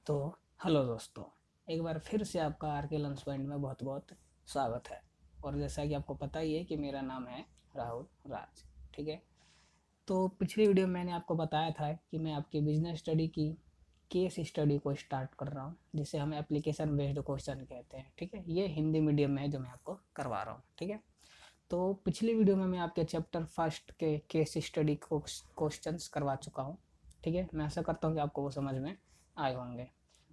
तो हेलो दोस्तों, एक बार फिर से आपका आर के लंच पॉइंट में बहुत बहुत स्वागत है। और जैसा कि आपको पता ही है कि मेरा नाम है राहुल राज। ठीक है, तो पिछली वीडियो में मैंने आपको बताया था कि मैं आपकी बिजनेस स्टडी की केस स्टडी को स्टार्ट कर रहा हूँ, जिसे हम एप्लीकेशन बेस्ड क्वेश्चन कहते हैं। ठीक है, ये हिंदी मीडियम में है जो मैं आपको करवा रहा हूँ। ठीक है, तो पिछली वीडियो में मैं आपके चैप्टर फर्स्ट के केस स्टडी क्वेश्चंस करवा चुका हूँ। ठीक है, मैं आशा करता हूँ कि आपको वो समझ में आए होंगे।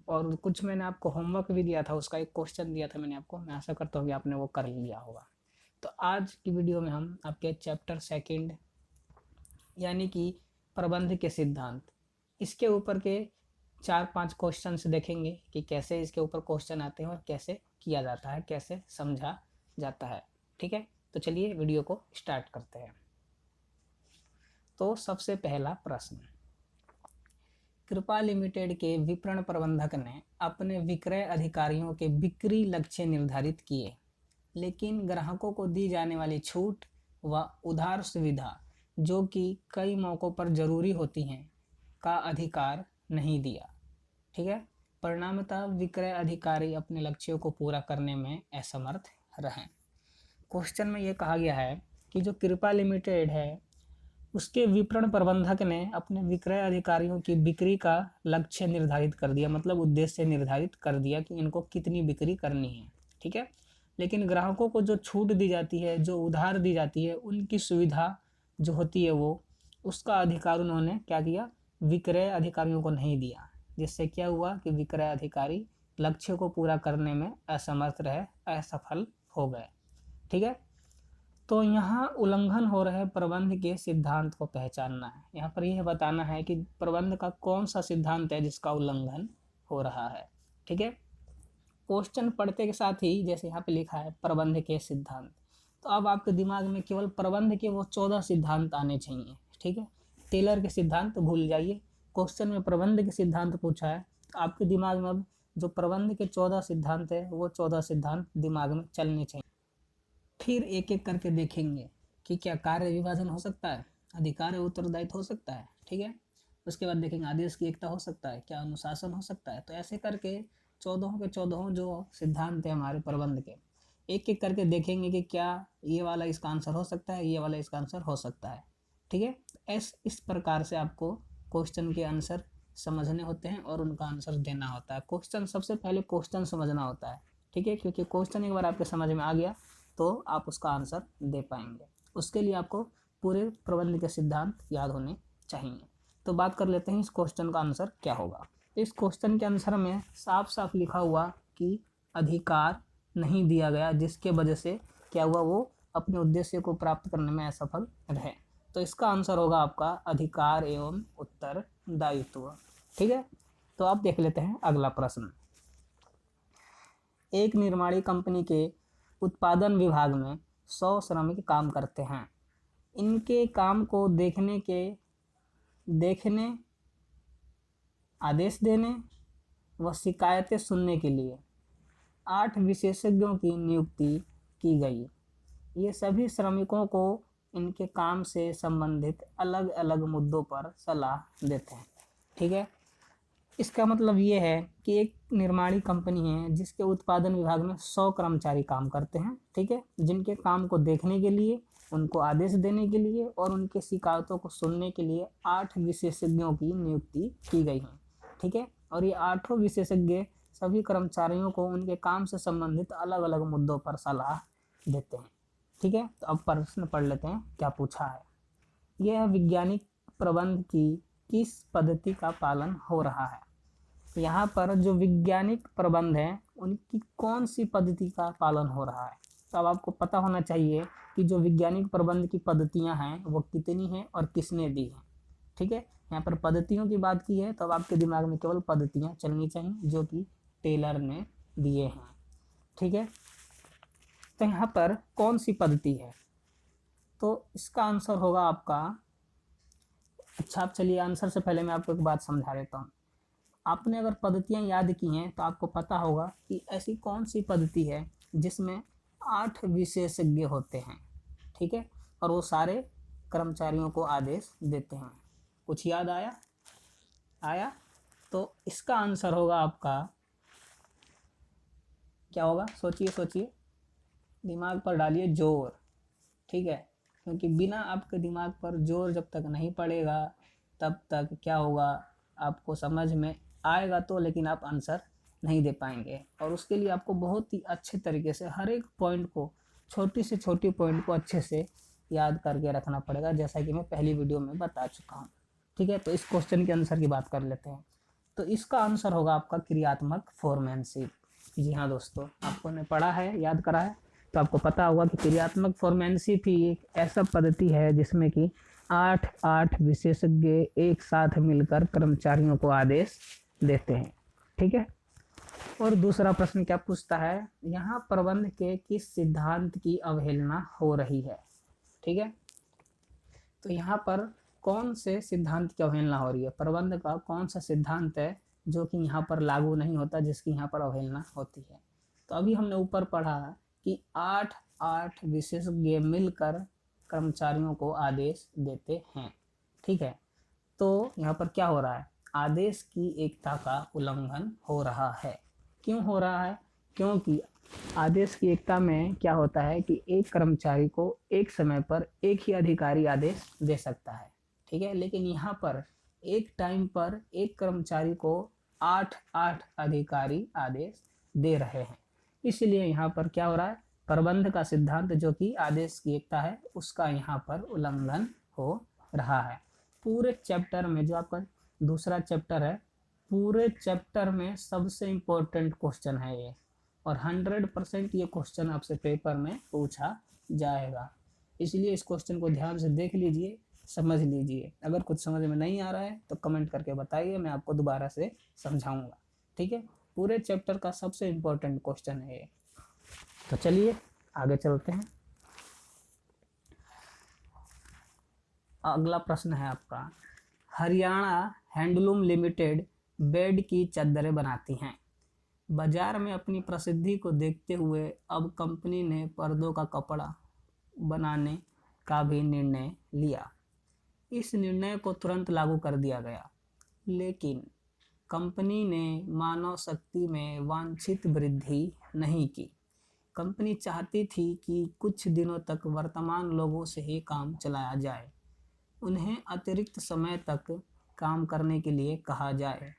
और कुछ मैंने आपको होमवर्क भी दिया था, उसका एक क्वेश्चन दिया था मैंने आपको, मैं आशा करता हूँ कि आपने वो कर लिया होगा। तो आज की वीडियो में हम आपके चैप्टर सेकंड यानी कि प्रबंध के सिद्धांत, इसके ऊपर के 4-5 क्वेश्चंस देखेंगे कि कैसे इसके ऊपर क्वेश्चन आते हैं और कैसे किया जाता है, कैसे समझा जाता है। ठीक है, तो चलिए वीडियो को स्टार्ट करते हैं। तो सबसे पहला प्रश्न, कृपा लिमिटेड के विपणन प्रबंधक ने अपने विक्रय अधिकारियों के बिक्री लक्ष्य निर्धारित किए, लेकिन ग्राहकों को दी जाने वाली छूट व उधार सुविधा, जो कि कई मौक़ों पर जरूरी होती हैं, का अधिकार नहीं दिया। ठीक है, परिणामतः विक्रय अधिकारी अपने लक्ष्यों को पूरा करने में असमर्थ रहे। क्वेश्चन में ये कहा गया है कि जो कृपा लिमिटेड है उसके विपणन प्रबंधक ने अपने विक्रय अधिकारियों की बिक्री का लक्ष्य निर्धारित कर दिया, मतलब उद्देश्य निर्धारित कर दिया कि इनको कितनी बिक्री करनी है। ठीक है, लेकिन ग्राहकों को जो छूट दी जाती है, जो उधार दी जाती है, उनकी सुविधा जो होती है वो, उसका अधिकार उन्होंने क्या किया, विक्रय अधिकारियों को नहीं दिया, जिससे क्या हुआ कि विक्रय अधिकारी लक्ष्य को पूरा करने में असमर्थ रहे, असफल हो गए। ठीक है, तो यहाँ उल्लंघन हो रहे प्रबंध के सिद्धांत को पहचानना है। यहाँ पर यह बताना है कि प्रबंध का कौन सा सिद्धांत है जिसका उल्लंघन हो रहा है। ठीक है, क्वेश्चन पढ़ते के साथ ही जैसे यहाँ पे लिखा है प्रबंध के सिद्धांत, तो अब आपके दिमाग में केवल प्रबंध के वो 14 सिद्धांत आने चाहिए। ठीक है, टेलर के सिद्धांत भूल जाइए। क्वेश्चन में प्रबंध के सिद्धांत पूछा है, तो आपके दिमाग में अब जो प्रबंध के 14 सिद्धांत है वो 14 सिद्धांत दिमाग में चलने चाहिए। फिर एक एक करके देखेंगे कि क्या कार्य विभाजन हो सकता है, अधिकार उत्तरदायित्व हो सकता है। ठीक है, उसके बाद देखेंगे आदेश की एकता हो सकता है, क्या अनुशासन हो सकता है। तो ऐसे करके 14 के 14 जो सिद्धांत है हमारे प्रबंध के, एक एक करके देखेंगे कि क्या ये वाला इसका आंसर हो सकता है, ये वाला इसका आंसर हो सकता है। ठीक है, इस प्रकार से आपको क्वेश्चन के आंसर समझने होते हैं और उनका आंसर देना होता है। क्वेश्चन सबसे पहले क्वेश्चन समझना होता है। ठीक है, क्योंकि क्वेश्चन एक बार आपके समझ में आ गया तो आप उसका आंसर दे पाएंगे। उसके लिए आपको पूरे प्रबंध के सिद्धांत याद होने चाहिए। तो बात कर लेते हैं इस क्वेश्चन का आंसर क्या होगा। इस क्वेश्चन के आंसर में साफ साफ लिखा हुआ कि अधिकार नहीं दिया गया, जिसके वजह से क्या हुआ, वो अपने उद्देश्य को प्राप्त करने में असफल रहे। तो इसका आंसर होगा आपका अधिकार एवं उत्तरदायित्व। ठीक है, तो आप देख लेते हैं अगला प्रश्न। एक निर्माणी कंपनी के उत्पादन विभाग में 100 श्रमिक काम करते हैं। इनके काम को देखने, आदेश देने व शिकायतें सुनने के लिए 8 विशेषज्ञों की नियुक्ति की गई। ये सभी श्रमिकों को इनके काम से संबंधित अलग अलग मुद्दों पर सलाह देते हैं। ठीक है, इसका मतलब ये है कि एक निर्माणी कंपनी है जिसके उत्पादन विभाग में 100 कर्मचारी काम करते हैं। ठीक है, जिनके काम को देखने के लिए, उनको आदेश देने के लिए और उनके शिकायतों को सुनने के लिए 8 विशेषज्ञों की नियुक्ति की गई है। ठीक है, और ये 8 विशेषज्ञ सभी कर्मचारियों को उनके काम से संबंधित अलग अलग मुद्दों पर सलाह देते हैं। ठीक है, तो अब प्रश्न पढ़ लेते हैं क्या पूछा है। यह वैज्ञानिक प्रबंध की किस पद्धति का पालन हो रहा है। यहाँ पर जो वैज्ञानिक प्रबंध है उनकी कौन सी पद्धति का पालन हो रहा है। तो अब आपको पता होना चाहिए कि जो वैज्ञानिक प्रबंध की पद्धतियाँ हैं वो कितनी हैं और किसने दी हैं। ठीक है, यहाँ पर पद्धतियों की बात की है तो अब आपके दिमाग में केवल पद्धतियाँ चलनी चाहिए जो कि टेलर ने दिए हैं। ठीक है, तो यहाँ पर कौन सी पद्धति है, तो इसका आंसर होगा आपका, अच्छा आप चलिए आंसर से पहले मैं आपको एक बात समझा देता हूँ। आपने अगर पद्धतियाँ याद की हैं तो आपको पता होगा कि ऐसी कौन सी पद्धति है जिसमें 8 विशेषज्ञ होते हैं। ठीक है, और वो सारे कर्मचारियों को आदेश देते हैं। कुछ याद आया? तो इसका आंसर होगा आपका, क्या होगा, सोचिए सोचिए, दिमाग पर डालिए जोर, ठीक है, क्योंकि बिना आपके दिमाग पर जोर जब तक नहीं पड़ेगा तब तक क्या होगा, आपको समझ में आएगा तो, लेकिन आप आंसर नहीं दे पाएंगे। और उसके लिए आपको बहुत ही अच्छे तरीके से हर एक पॉइंट को, छोटी से छोटी पॉइंट को अच्छे से याद करके रखना पड़ेगा, जैसा कि मैं पहली वीडियो में बता चुका हूँ। ठीक है, तो इस क्वेश्चन के आंसर की बात कर लेते हैं। तो इसका आंसर होगा आपका क्रियात्मक फोरमैनशिप। जी हाँ दोस्तों, आपको ने पढ़ा है, याद करा है, तो आपको पता होगा कि क्रियात्मक फोरमैनशिप ही एक ऐसा पद्धति है जिसमें कि 8 विशेषज्ञ एक साथ मिलकर कर्मचारियों को आदेश देते हैं। ठीक है, और दूसरा प्रश्न क्या पूछता है, यहाँ प्रबंध के किस सिद्धांत की अवहेलना हो रही है। ठीक है, तो यहाँ पर कौन से सिद्धांत की अवहेलना हो रही है, प्रबंध का कौन सा सिद्धांत है जो कि यहाँ पर लागू नहीं होता, जिसकी यहाँ पर अवहेलना होती है। तो अभी हमने ऊपर पढ़ा कि 8 विशेषज्ञ मिलकर कर्मचारियों को आदेश देते हैं। ठीक है, तो यहाँ पर क्या हो रहा है, आदेश की एकता का उल्लंघन हो रहा है। क्यों हो रहा है, क्योंकि आदेश की एकता में क्या होता है कि एक कर्मचारी को एक समय पर एक ही अधिकारी आदेश दे सकता है। ठीक है, लेकिन यहाँ पर एक टाइम पर एक कर्मचारी को 8 अधिकारी आदेश दे रहे हैं। इसलिए यहाँ पर क्या हो रहा है, प्रबंध का सिद्धांत जो कि आदेश की एकता है उसका यहाँ पर उल्लंघन हो रहा है। पूरे चैप्टर में, जो आपका दूसरा चैप्टर है, पूरे चैप्टर में सबसे इम्पोर्टेंट क्वेश्चन है ये, और 100% ये क्वेश्चन आपसे पेपर में पूछा जाएगा। इसलिए इस क्वेश्चन को ध्यान से देख लीजिए, समझ लीजिए। अगर कुछ समझ में नहीं आ रहा है तो कमेंट करके बताइए, मैं आपको दोबारा से समझाऊंगा। ठीक है, पूरे चैप्टर का सबसे इम्पोर्टेंट क्वेश्चन है ये। तो चलिए आगे चलते हैं। अगला प्रश्न है आपका, हरियाणा हैंडलूम लिमिटेड बेड की चादरें बनाती हैं। बाजार में अपनी प्रसिद्धि को देखते हुए अब कंपनी ने पर्दों का कपड़ा बनाने का भी निर्णय लिया। इस निर्णय को तुरंत लागू कर दिया गया, लेकिन कंपनी ने मानव शक्ति में वांछित वृद्धि नहीं की। कंपनी चाहती थी कि कुछ दिनों तक वर्तमान लोगों से ही काम चलाया जाए, उन्हें अतिरिक्त समय तक काम करने के लिए कहा जाए।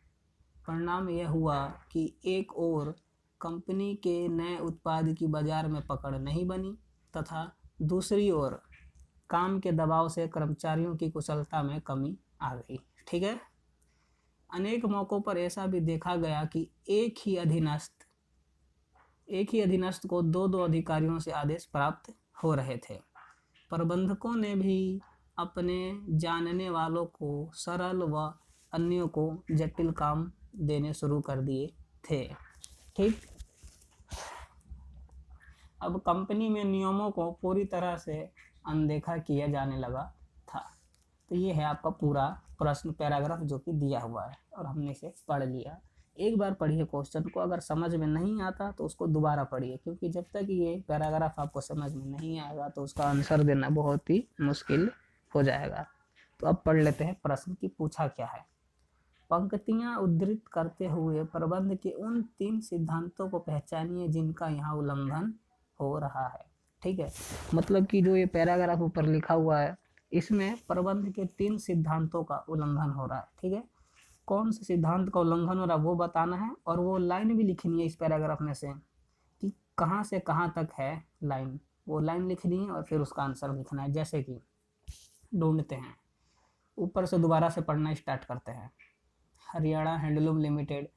परिणाम यह हुआ कि एक ओर कंपनी के नए उत्पाद की बाजार में पकड़ नहीं बनी, तथा दूसरी ओर काम के दबाव से कर्मचारियों की कुशलता में कमी आ गई। ठीक है, अनेक मौक़ों पर ऐसा भी देखा गया कि एक ही अधीनस्थ को 2 अधिकारियों से आदेश प्राप्त हो रहे थे। प्रबंधकों ने भी अपने जानने वालों को सरल व अन्यों को जटिल काम देने शुरू कर दिए थे। ठीक, अब कंपनी में नियमों को पूरी तरह से अनदेखा किया जाने लगा था। तो ये है आपका पूरा प्रश्न पैराग्राफ जो कि दिया हुआ है, और हमने इसे पढ़ लिया। एक बार पढ़िए क्वेश्चन को, अगर समझ में नहीं आता तो उसको दोबारा पढ़िए, क्योंकि जब तक ये पैराग्राफ आपको समझ में नहीं आएगा तो उसका आंसर देना बहुत ही मुश्किल हो जाएगा। तो अब पढ़ लेते हैं प्रश्न की पूछा क्या है। पंक्तियां उद्धृत करते हुए प्रबंध के उन 3 सिद्धांतों को पहचानिए जिनका यहाँ उल्लंघन हो रहा है। ठीक है, मतलब कि जो ये पैराग्राफ ऊपर लिखा हुआ है इसमें प्रबंध के 3 सिद्धांतों का उल्लंघन हो रहा है। ठीक है, कौन से सिद्धांत का उल्लंघन हो रहा है वो बताना है, और वो लाइन भी लिखनी है इस पैराग्राफ में से कि कहाँ से कहाँ तक है लाइन, वो लाइन लिखनी है और फिर उसका आंसर लिखना है। जैसे कि ढूंढते हैं, ऊपर से दोबारा से पढ़ना स्टार्ट करते हैं। हरियाणा हैंडलूम लिमिटेड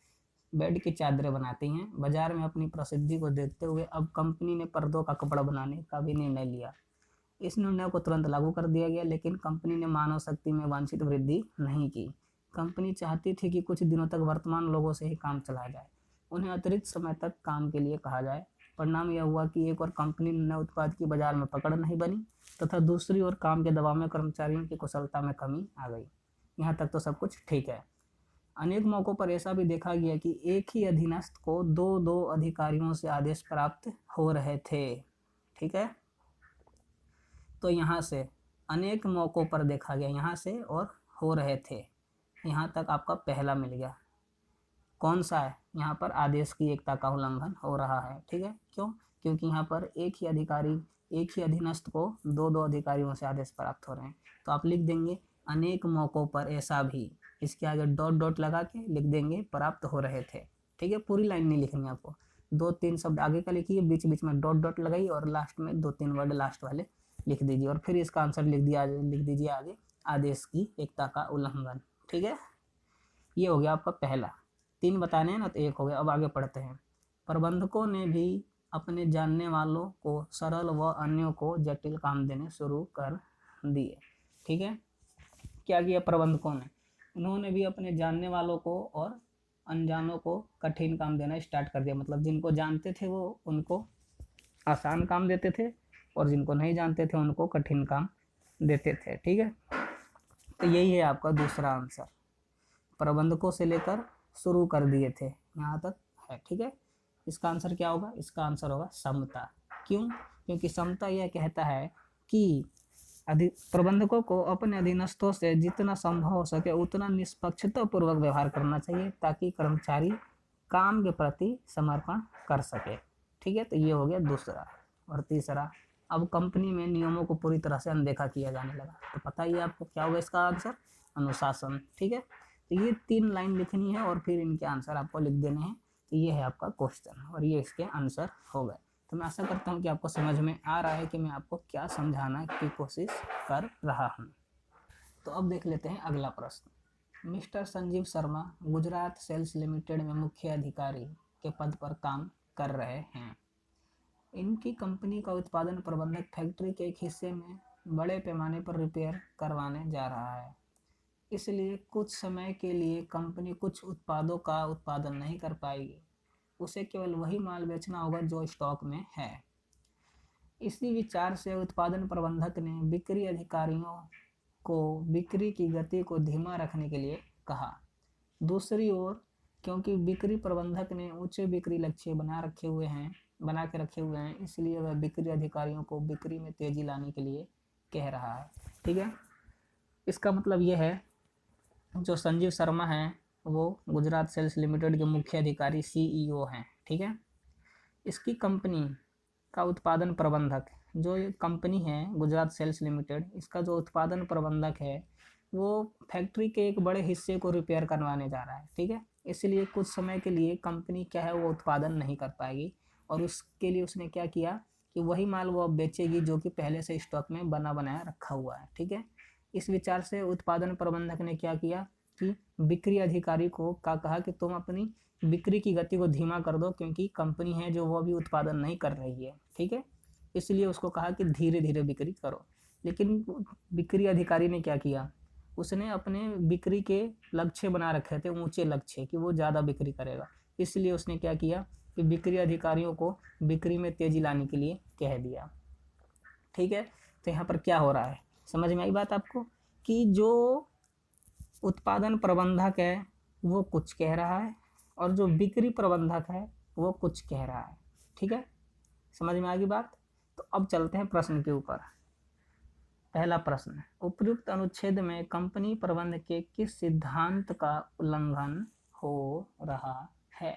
बेड की चादरें बनाती हैं। बाजार में अपनी प्रसिद्धि को देखते हुए अब कंपनी ने पर्दों का कपड़ा बनाने का भी निर्णय लिया। इस निर्णय को तुरंत लागू कर दिया गया, लेकिन कंपनी ने मानव शक्ति में वांछित वृद्धि नहीं की। कंपनी चाहती थी कि कुछ दिनों तक वर्तमान लोगों से ही काम चलाया जाए, उन्हें अतिरिक्त समय तक काम के लिए कहा जाए। परिणाम यह हुआ कि एक और कंपनी नए उत्पाद की बाजार में पकड़ नहीं बनी, तथा दूसरी ओर काम के दबाव में कर्मचारियों की कुशलता में कमी आ गई। यहाँ तक तो सब कुछ ठीक है। अनेक मौक़ों पर ऐसा भी देखा गया कि एक ही अधीनस्थ को 2 अधिकारियों से आदेश प्राप्त हो रहे थे। ठीक है, तो यहाँ से अनेक मौक़ों पर देखा गया, यहाँ से और हो रहे थे, यहाँ तक आपका पहला मिल गया। कौन सा है, यहाँ पर आदेश की एकता का उल्लंघन हो रहा है। ठीक है, क्यों? क्योंकि यहाँ पर एक ही अधीनस्थ को दो दो अधिकारियों से आदेश प्राप्त हो रहे हैं। तो आप लिख देंगे अनेक मौकों पर ऐसा भी, इसके आगे डॉट डॉट लगा के लिख देंगे प्राप्त हो रहे थे। ठीक है, पूरी लाइन नहीं लिखनी आपको, 2-3 शब्द आगे का लिखिए, बीच बीच में डॉट डॉट लगाइए और लास्ट में 2-3 वर्ड लास्ट वाले लिख दीजिए और फिर इसका आंसर लिख दीजिए आगे आदेश की एकता का उल्लंघन। ठीक है, ये हो गया आपका पहला। 3 बताने हैं ना, तो 1 हो गया। अब आगे पढ़ते हैं। प्रबंधकों ने भी अपने जानने वालों को सरल व अन्यों को जटिल काम देने शुरू कर दिए। ठीक है, क्या किया प्रबंधकों ने? उन्होंने भी अपने जानने वालों को और अनजानों को कठिन काम देना स्टार्ट कर दिया। मतलब जिनको जानते थे वो उनको आसान काम देते थे और जिनको नहीं जानते थे उनको कठिन काम देते थे। ठीक है, तो यही है आपका दूसरा आंसर, प्रबंधकों से लेकर शुरू कर दिए थे, यहाँ तक है। ठीक है, इसका आंसर क्या होगा? इसका आंसर होगा समता। क्यों? क्योंकि समता यह कहता है कि प्रबंधकों को अपने अधीनस्थों से जितना संभव हो सके उतना निष्पक्षता पूर्वक व्यवहार करना चाहिए ताकि कर्मचारी काम के प्रति समर्पण कर सके। ठीक है, तो ये हो गया दूसरा। और तीसरा, अब कंपनी में नियमों को पूरी तरह से अनदेखा किया जाने लगा। तो पता ही आपको क्या होगा इसका आंसर? अनुशासन। ठीक है, तो ये 3 लाइन लिखनी है और फिर इनके आंसर आपको लिख देने हैं। तो ये है आपका क्वेश्चन और ये इसके आंसर हो गए। तो मैं आशा करता हूँ कि आपको समझ में आ रहा है कि मैं आपको क्या समझाना की कोशिश कर रहा हूँ। तो अब देख लेते हैं अगला प्रश्न। Mister Sanjeev Sharma Gujarat sales limited में मुख्य अधिकारी के पद पर काम कर रहे हैं। इनकी कंपनी का उत्पादन प्रबंधक फैक्ट्री के एक हिस्से में बड़े पैमाने पर रिपेयर करवाने जा रहा है। इसलिए कुछ समय के लिए कंपनी कुछ उत्पादों का उत्पादन नहीं कर पाएगी। उसे केवल वही माल बेचना होगा जो स्टॉक में है। इसी विचार से उत्पादन प्रबंधक ने बिक्री अधिकारियों को बिक्री की गति को धीमा रखने के लिए कहा। दूसरी ओर क्योंकि बिक्री प्रबंधक ने ऊंचे बिक्री लक्ष्य बना के रखे हुए हैं, इसलिए वह बिक्री अधिकारियों को बिक्री में तेजी लाने के लिए कह रहा है। ठीक है, इसका मतलब यह है जो संजीव शर्मा हैं वो गुजरात सेल्स लिमिटेड के मुख्य अधिकारी CEO हैं। ठीक है, इसकी कंपनी का उत्पादन प्रबंधक, जो ये कंपनी है गुजरात सेल्स लिमिटेड, इसका जो उत्पादन प्रबंधक है वो फैक्ट्री के एक बड़े हिस्से को रिपेयर करवाने जा रहा है। ठीक है, इसलिए कुछ समय के लिए कंपनी क्या है वो उत्पादन नहीं कर पाएगी और उसके लिए उसने क्या किया कि वही माल वो अब बेचेगी जो कि पहले से स्टॉक में बना बनाया रखा हुआ है। ठीक है, इस विचार से उत्पादन प्रबंधक ने क्या किया कि बिक्री अधिकारी को कहा कि तुम अपनी बिक्री की गति को धीमा कर दो क्योंकि कंपनी है जो वो अभी उत्पादन नहीं कर रही है। ठीक है, इसलिए उसको कहा कि धीरे धीरे बिक्री करो। लेकिन बिक्री अधिकारी ने क्या किया, उसने अपने बिक्री के लक्ष्य बना रखे थे, ऊंचे लक्ष्य कि वो ज़्यादा बिक्री करेगा। इसलिए उसने क्या किया कि बिक्री अधिकारियों को बिक्री में तेजी लाने के लिए कह दिया। ठीक है, तो यहाँ पर क्या हो रहा है, समझ में आई बात आपको? कि जो उत्पादन प्रबंधक है वो कुछ कह रहा है और जो बिक्री प्रबंधक है वो कुछ कह रहा है। ठीक है, समझ में आ गई बात? तो अब चलते हैं प्रश्न के ऊपर। पहला प्रश्न, उपयुक्त अनुच्छेद में कंपनी प्रबंध के किस सिद्धांत का उल्लंघन हो रहा है?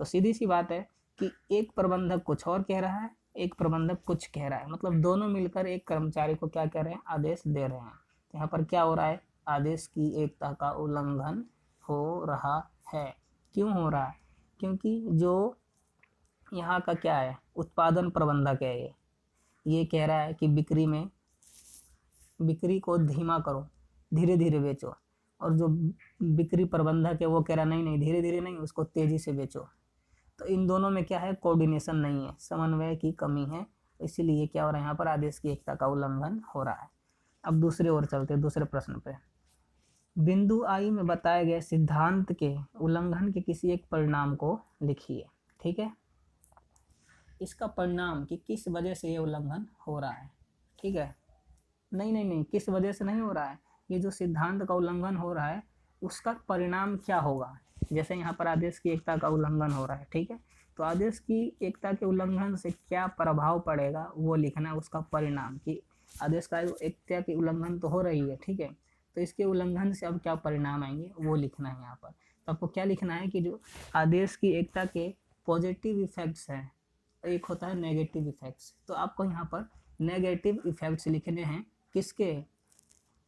तो सीधी सी बात है कि एक प्रबंधक कुछ और कह रहा है, एक प्रबंधक कुछ कह रहा है। मतलब दोनों मिलकर एक कर्मचारी को क्या कह रहे हैं, आदेश दे रहे हैं। तो यहाँ पर क्या हो रहा है, आदेश की एकता का उल्लंघन हो रहा है। क्यों हो रहा है? क्योंकि जो यहाँ का क्या है, उत्पादन प्रबंधक है, ये कह रहा है कि बिक्री को धीमा करो, धीरे धीरे बेचो। और जो बिक्री प्रबंधक है वो कह रहा नहीं नहीं धीरे धीरे नहीं, उसको तेजी से बेचो। तो इन दोनों में क्या है, कोऑर्डिनेशन नहीं है, समन्वय की कमी है। इसीलिए क्या हो रहा है, यहाँ पर आदेश की एकता का उल्लंघन हो रहा है। अब दूसरे ओर चलते हैं, दूसरे प्रश्न पे। बिंदु आई में बताए गए सिद्धांत के उल्लंघन के किसी एक परिणाम को लिखिए। ठीक है, इसका परिणाम कि किस वजह से ये उल्लंघन हो रहा है। ठीक है, नहीं, किस वजह से नहीं हो रहा है, ये जो सिद्धांत का उल्लंघन हो रहा है उसका परिणाम क्या होगा। जैसे यहाँ पर आदेश की एकता का उल्लंघन हो रहा है। ठीक है, तो आदेश की एकता के उल्लंघन से क्या प्रभाव पड़ेगा वो लिखना है, उसका परिणाम कि आदेश का एकता की उल्लंघन तो हो रही है। ठीक है, तो इसके उल्लंघन से अब क्या परिणाम आएंगे वो लिखना है यहाँ पर। तो आपको क्या लिखना है कि जो आदेश की एकता के पॉजिटिव इफेक्ट्स हैं, एक होता है नेगेटिव इफेक्ट्स, तो आपको यहाँ पर नेगेटिव इफेक्ट्स लिखने हैं किसके,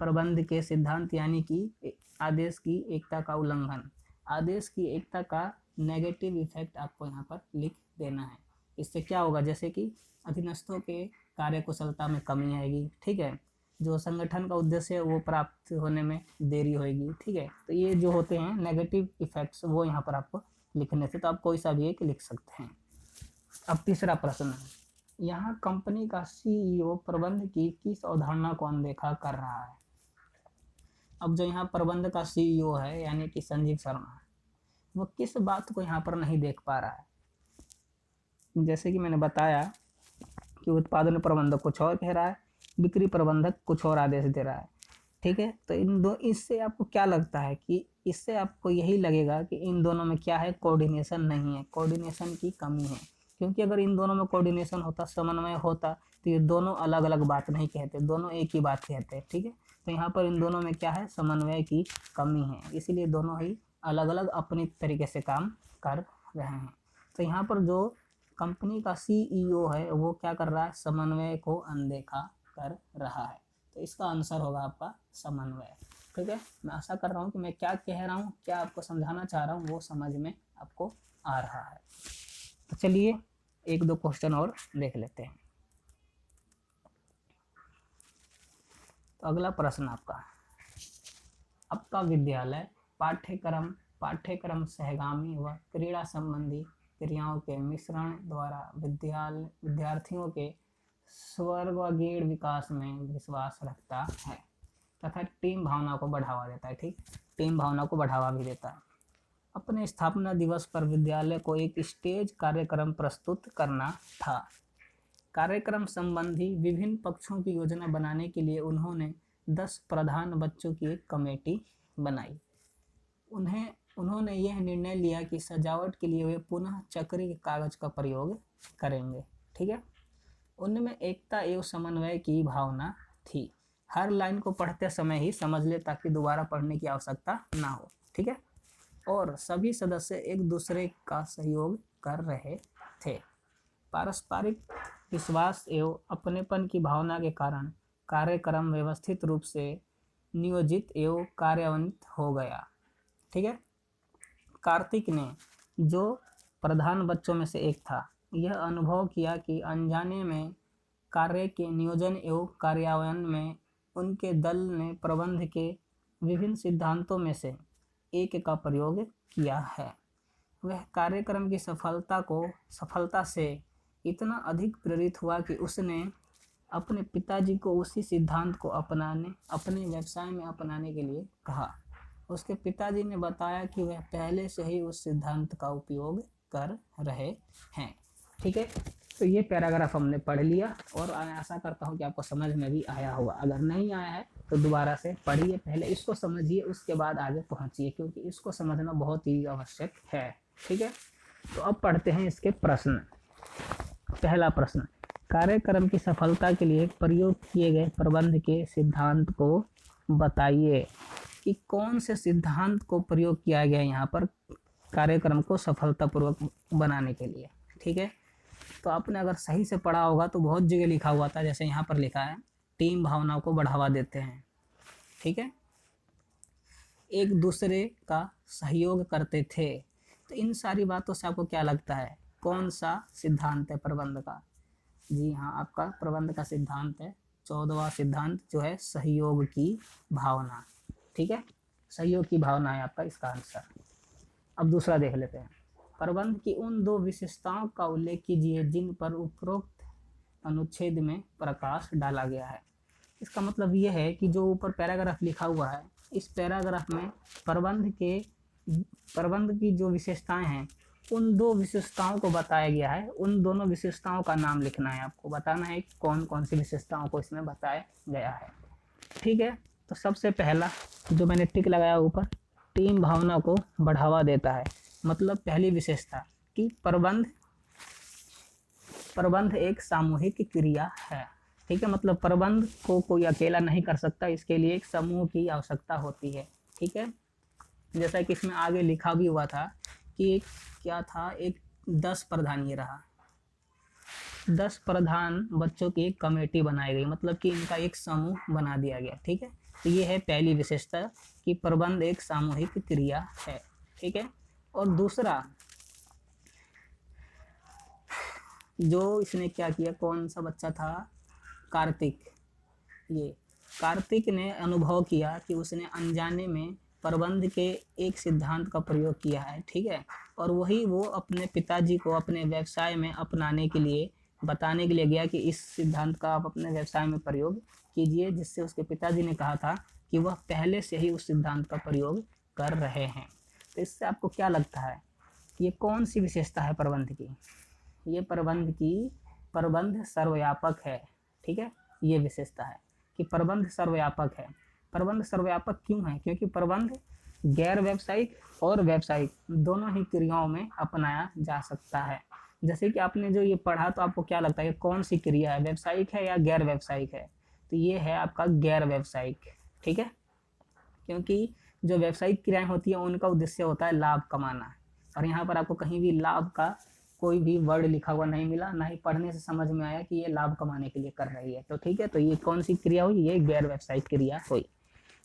प्रबंध के सिद्धांत यानी कि आदेश की एकता का उल्लंघन, आदेश की एकता का नेगेटिव इफेक्ट आपको यहाँ पर लिख देना है। इससे क्या होगा, जैसे कि अधीनस्थों के कार्यकुशलता में कमी आएगी, ठीक है, जो संगठन का उद्देश्य है वो प्राप्त होने में देरी होगी, ठीक है। तो ये जो होते हैं नेगेटिव इफेक्ट्स वो यहाँ पर आपको लिखने से, तो आप कोई सा भी एक लिख सकते हैं। अब तीसरा प्रश्न, यहाँ कंपनी का सीईओ प्रबंध की किस अवधारणा को अनदेखा कर रहा है। अब जो यहाँ प्रबंध का सीईओ है यानी कि संजीव शर्मा, वो किस बात को यहाँ पर नहीं देख पा रहा है। जैसे कि मैंने बताया कि उत्पादन प्रबंधक कुछ और कह रहा है, बिक्री प्रबंधक कुछ और आदेश दे रहा है, ठीक है। तो इससे आपको क्या लगता है कि इससे आपको यही लगेगा कि इन दोनों में क्या है, कोऑर्डिनेशन नहीं है, कोऑर्डिनेशन की कमी है। क्योंकि अगर इन दोनों में कोऑर्डिनेशन होता, समन्वय होता, तो ये दोनों अलग अलग बात नहीं कहते, दोनों एक ही बात कहते हैं, ठीक है। तो यहाँ पर इन दोनों में क्या है, समन्वय की कमी है, इसीलिए दोनों ही अलग अलग अपने तरीके से काम कर रहे हैं। तो यहाँ पर जो कंपनी का सीईओ है वो क्या कर रहा है, समन्वय को अनदेखा कर रहा है। तो इसका आंसर होगा आपका समन्वय, ठीक है। मैं आशा कर रहा हूँ कि मैं क्या कह रहा हूँ, क्या आपको समझाना चाह रहा हूँ वो समझ में आपको आ रहा है। तो चलिए एक दो क्वेश्चन और देख लेते हैं। तो अगला प्रश्न आपका विद्यालय पाठ्यक्रम सहगामी व क्रीड़ा संबंधी क्रियाओं के मिश्रण द्वारा विद्यार्थियों के सर्वांगीण विकास में विश्वास रखता है तथा टीम भावना को बढ़ावा देता है, ठीक, टीम भावना को बढ़ावा भी देता है। अपने स्थापना दिवस पर विद्यालय को एक स्टेज कार्यक्रम प्रस्तुत करना था। कार्यक्रम संबंधी विभिन्न पक्षों की योजना बनाने के लिए उन्होंने 10 प्रधान बच्चों की एक कमेटी बनाई। उन्होंने यह निर्णय लिया कि सजावट के लिए वे पुनः चक्रीय कागज का प्रयोग करेंगे, ठीक है। उनमें एकता एवं समन्वय की भावना थी। हर लाइन को पढ़ते समय ही समझ ले ताकि दोबारा पढ़ने की आवश्यकता ना हो, ठीक है। और सभी सदस्य एक दूसरे का सहयोग कर रहे थे। पारस्परिक विश्वास एवं अपनेपन की भावना के कारण कार्यक्रम व्यवस्थित रूप से नियोजित एवं कार्यान्वित हो गया, ठीक है। कार्तिक ने, जो प्रधान बच्चों में से एक था, यह अनुभव किया कि अनजाने में कार्य के नियोजन एवं कार्यान्वयन में उनके दल ने प्रबंध के विभिन्न सिद्धांतों में से एक का प्रयोग किया है। वह कार्यक्रम की सफलता से इतना अधिक प्रेरित हुआ कि उसने अपने पिताजी को उसी सिद्धांत को अपने व्यवसाय में अपनाने के लिए कहा। उसके पिताजी ने बताया कि वह पहले से ही उस सिद्धांत का उपयोग कर रहे हैं, ठीक है। तो ये पैराग्राफ हमने पढ़ लिया और आशा करता हूँ कि आपको समझ में भी आया होगा। अगर नहीं आया है तो दोबारा से पढ़िए, पहले इसको समझिए, उसके बाद आगे पहुँचिए, क्योंकि इसको समझना बहुत ही आवश्यक है, ठीक है। तो अब पढ़ते हैं इसके प्रश्न। पहला प्रश्न, कार्यक्रम की सफलता के लिए प्रयोग किए गए प्रबंध के सिद्धांत को बताइए। कि कौन से सिद्धांत को प्रयोग किया गया यहाँ पर कार्यक्रम को सफलतापूर्वक बनाने के लिए, ठीक है। तो आपने अगर सही से पढ़ा होगा तो बहुत जगह लिखा हुआ था, जैसे यहाँ पर लिखा है टीम भावना को बढ़ावा देते हैं, ठीक है, एक दूसरे का सहयोग करते थे। तो इन सारी बातों से आपको क्या लगता है कौन सा सिद्धांत है प्रबंध का? जी हाँ, आपका प्रबंध का सिद्धांत है 14वां सिद्धांत जो है सहयोग की भावना, ठीक है, सहयोग की भावना है आपका इसका आंसर। अब दूसरा देख लेते हैं। प्रबंध की उन 2 विशेषताओं का उल्लेख कीजिए जिन पर उपरोक्त अनुच्छेद में प्रकाश डाला गया है। इसका मतलब ये है कि जो ऊपर पैराग्राफ लिखा हुआ है, इस पैराग्राफ में प्रबंध की जो विशेषताएं हैं उन 2 विशेषताओं को बताया गया है। उन दोनों विशेषताओं का नाम लिखना है, आपको बताना है कौन कौन सी विशेषताओं को इसमें बताया गया है, ठीक है। तो सबसे पहला जो मैंने टिक लगाया ऊपर, टीम भावना को बढ़ावा देता है। मतलब पहली विशेषता कि प्रबंध एक सामूहिक क्रिया है, ठीक है। मतलब प्रबंध को कोई अकेला नहीं कर सकता, इसके लिए एक समूह की आवश्यकता होती है, ठीक है। जैसा कि इसमें आगे लिखा भी हुआ था कि एक क्या था, एक 10 प्रधान, ये रहा 10 प्रधान बच्चों की एक कमेटी बनाई गई, मतलब कि इनका एक समूह बना दिया गया। ठीक है, तो ये है पहली विशेषता कि प्रबंध एक सामूहिक क्रिया है। ठीक है, और दूसरा जो इसने क्या किया, कौन सा बच्चा था, कार्तिक। ये कार्तिक ने अनुभव किया कि उसने अनजाने में प्रबंध के एक सिद्धांत का प्रयोग किया है। ठीक है, और वही वो अपने पिताजी को अपने व्यवसाय में अपनाने के लिए बताने के लिए गया कि इस सिद्धांत का आप अपने व्यवसाय में प्रयोग कीजिए, जिससे उसके पिताजी ने कहा था कि वह पहले से ही उस सिद्धांत का प्रयोग कर रहे हैं। तो इससे आपको क्या लगता है, ये कौन सी विशेषता है प्रबंध की? ये प्रबंध सर्वव्यापक है। ठीक है, ये विशेषता है कि प्रबंध सर्वव्यापक है। प्रबंध सर्वव्यापक क्यों है? क्योंकि प्रबंध गैर व्यावसायिक और व्यावसायिक दोनों ही क्रियाओं में अपनाया जा सकता है। जैसे कि आपने जो ये पढ़ा, तो आपको क्या लगता है कौन सी क्रिया है, व्यावसायिक है या गैर व्यावसायिक है? तो ये है आपका गैर व्यावसायिक। ठीक है, क्योंकि जो व्यावसायिक क्रियाएं होती हैं उनका उद्देश्य होता है लाभ कमाना, और यहाँ पर आपको कहीं भी लाभ का कोई भी वर्ड लिखा हुआ नहीं मिला, ना ही पढ़ने से समझ में आया कि ये लाभ कमाने के लिए कर रही है। तो ठीक है, तो ये कौन सी क्रिया हुई? ये गैर व्यावसायिक क्रिया हुई।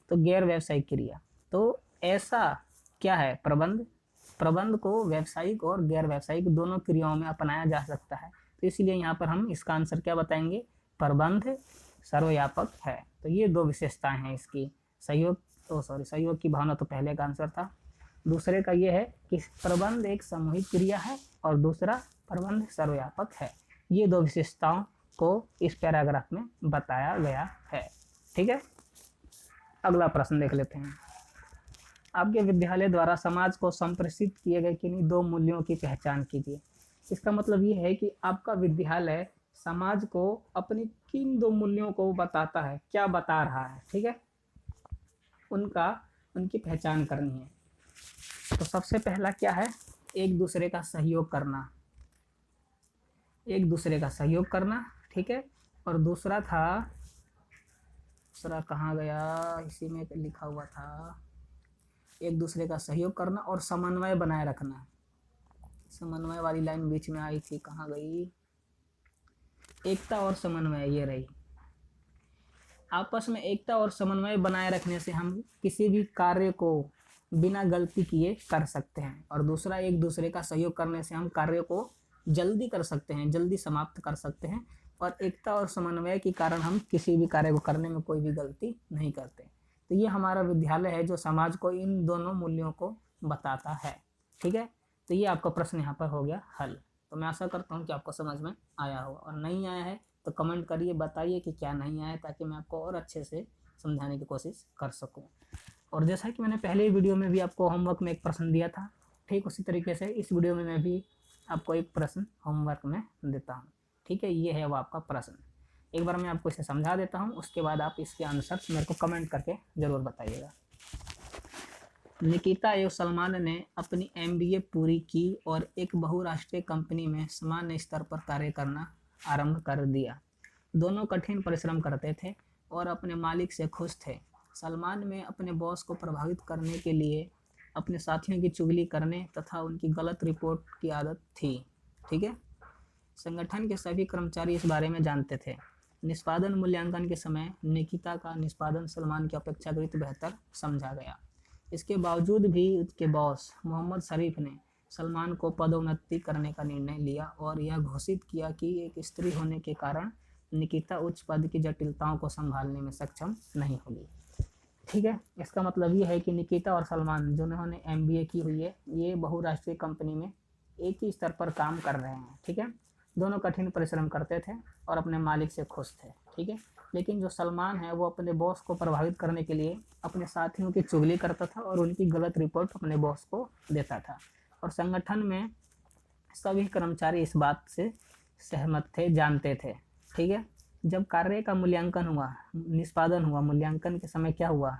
तो गैर व्यावसायिक क्रिया, तो ऐसा क्या है, प्रबंध को व्यावसायिक और गैर व्यावसायिक दोनों क्रियाओं में अपनाया जा सकता है। तो इसलिए यहाँ पर हम इसका आंसर क्या बताएंगे, प्रबंध सर्वव्यापक है। तो ये दो विशेषताएं हैं इसकी। सहयोग की भावना तो पहले का आंसर था। दूसरे का ये है कि प्रबंध एक सामूहिक क्रिया है, और दूसरा प्रबंध सर्वव्यापक है। ये दो विशेषताओं को इस पैराग्राफ में बताया गया है। ठीक है, अगला प्रश्न देख लेते हैं। आपके विद्यालय द्वारा समाज को संप्रेषित किए गए किन्हीं दो मूल्यों की पहचान कीजिए। इसका मतलब ये है कि आपका विद्यालय समाज को अपनी किन दो मूल्यों को बताता है, क्या बता रहा है। ठीक है, उनकी पहचान करनी है। तो सबसे पहला क्या है, एक दूसरे का सहयोग करना, एक दूसरे का सहयोग करना। ठीक है, और दूसरा कहाँ गया, इसी में लिखा हुआ था, एक दूसरे का सहयोग करना और समन्वय बनाए रखना। समन्वय वाली लाइन बीच में आई थी, कहाँ गई, एकता और समन्वय, ये रही। आपस में एकता और समन्वय बनाए रखने से हम किसी भी कार्य को बिना गलती किए कर सकते हैं, और दूसरा एक दूसरे का सहयोग करने से हम कार्य को जल्दी कर सकते हैं, जल्दी समाप्त कर सकते हैं, और एकता और समन्वय के कारण हम किसी भी कार्य को करने में कोई भी गलती नहीं करते। तो ये हमारा विद्यालय है जो समाज को इन दोनों मूल्यों को बताता है। ठीक है, तो ये आपका प्रश्न यहाँ पर हो गया हल। तो मैं आशा करता हूँ कि आपको समझ में आया होगा, और नहीं आया है तो कमेंट करिए, बताइए कि क्या नहीं आया, ताकि मैं आपको और अच्छे से समझाने की कोशिश कर सकूँ। और जैसा कि मैंने पहले वीडियो में भी आपको होमवर्क में एक प्रश्न दिया था, ठीक उसी तरीके से इस वीडियो में मैं भी आपको एक प्रश्न होमवर्क में देता हूँ। ठीक है, ये है वो आपका प्रश्न। एक बार मैं आपको इसे समझा देता हूँ, उसके बाद आप इसके आंसर मेरे को कमेंट करके ज़रूर बताइएगा। निकिता एवं सलमान ने अपनी MBA पूरी की और एक बहुराष्ट्रीय कंपनी में सामान्य स्तर पर कार्य करना आरंभ कर दिया। दोनों कठिन परिश्रम करते थे और अपने मालिक से खुश थे। सलमान में अपने बॉस को प्रभावित करने के लिए अपने साथियों की चुगली करने तथा उनकी गलत रिपोर्ट की आदत थी। ठीक है, संगठन के सभी कर्मचारी इस बारे में जानते थे। निष्पादन मूल्यांकन के समय निकिता का निष्पादन सलमान की अपेक्षाकृत बेहतर समझा गया। इसके बावजूद भी उसके बॉस मोहम्मद शरीफ ने सलमान को पदोन्नति करने का निर्णय लिया और यह घोषित किया कि एक स्त्री होने के कारण निकिता उच्च पद की जटिलताओं को संभालने में सक्षम नहीं होगी। ठीक है, इसका मतलब ये है कि निकिता और सलमान जिन्होंने MBA की हुई है, ये बहुराष्ट्रीय कंपनी में एक ही स्तर पर काम कर रहे हैं। ठीक है, दोनों कठिन परिश्रम करते थे और अपने मालिक से खुश थे। ठीक है, लेकिन जो सलमान है वो अपने बॉस को प्रभावित करने के लिए अपने साथियों की चुगली करता था और उनकी गलत रिपोर्ट अपने बॉस को देता था, और संगठन में सभी कर्मचारी इस बात से सहमत थे, जानते थे। ठीक है, जब कार्य का मूल्यांकन हुआ, निष्पादन हुआ, मूल्यांकन के समय क्या हुआ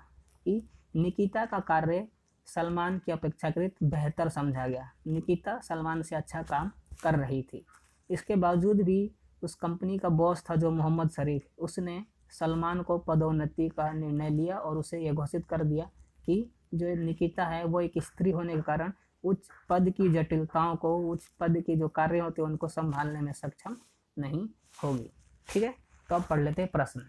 कि निकिता का कार्य सलमान की अपेक्षाकृत बेहतर समझा गया। निकिता सलमान से अच्छा काम कर रही थी। इसके बावजूद भी उस कंपनी का बॉस था जो मोहम्मद शरीफ, उसने सलमान को पदोन्नति का निर्णय लिया और उसे यह घोषित कर दिया कि जो निकिता है वो एक स्त्री होने के कारण उच्च पद की जटिलताओं को, उच्च पद के जो कार्य होते हैं उनको संभालने में सक्षम नहीं होगी। ठीक है, तो अब पढ़ लेते हैं प्रश्न।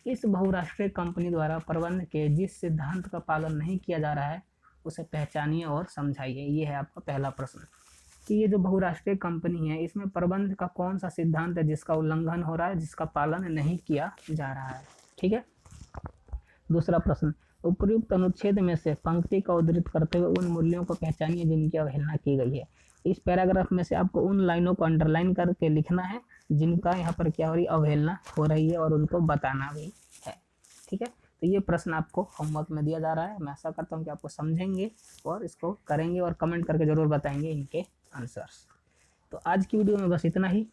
इस बहुराष्ट्रीय कंपनी द्वारा प्रबंध के जिस सिद्धांत का पालन नहीं किया जा रहा है उसे पहचानिए और समझाइए। ये है आपका पहला प्रश्न कि ये जो बहुराष्ट्रीय कंपनी है इसमें प्रबंध का कौन सा सिद्धांत है जिसका उल्लंघन हो रहा है, जिसका पालन नहीं किया जा रहा है। ठीक है, दूसरा प्रश्न, उपयुक्त अनुच्छेद में से पंक्ति का उद्धृत करते हुए उन मूल्यों को पहचानिए जिनकी अवहेलना की गई है। इस पैराग्राफ में से आपको उन लाइनों को अंडरलाइन करके लिखना है जिनका यहाँ पर क्या हो रही, अवहेलना हो रही है, और उनको बताना भी है। ठीक है, तो ये प्रश्न आपको होमवर्क में दिया जा रहा है। मैं आशा करता हूँ कि आपको समझेंगे और इसको करेंगे और कमेंट करके ज़रूर बताएंगे इनके आंसर्स। तो आज की वीडियो में बस इतना ही।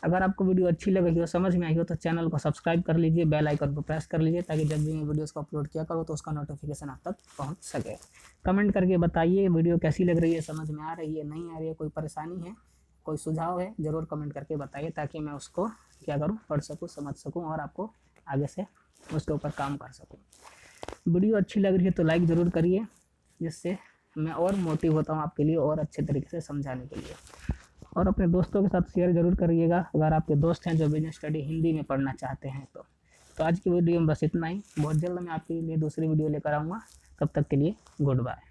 अगर आपको वीडियो अच्छी लगी हो, समझ में आई हो, तो चैनल को सब्सक्राइब कर लीजिए, बेल आइकन को प्रेस कर लीजिए ताकि जब भी मैं वीडियोस को अपलोड किया करो तो उसका नोटिफिकेशन आप तक पहुंच सके। कमेंट करके बताइए वीडियो कैसी लग रही है, समझ में आ रही है, नहीं आ रही है, कोई परेशानी है, कोई सुझाव है, ज़रूर कमेंट करके बताइए ताकि मैं उसको क्या करूँ, पढ़ सकूँ, समझ सकूँ और आपको आगे से उसके ऊपर काम कर सकूँ। वीडियो अच्छी लग रही है तो लाइक ज़रूर करिए, जिससे मैं और मोटिव होता हूँ आपके लिए और अच्छे तरीके से समझाने के लिए। और अपने दोस्तों के साथ शेयर ज़रूर करिएगा अगर आपके दोस्त हैं जो बिजनेस स्टडी हिंदी में पढ़ना चाहते हैं तो आज की वीडियो में बस इतना ही। बहुत जल्द मैं आपके लिए दूसरी वीडियो लेकर आऊँगा, तब तक के लिए गुड बाय।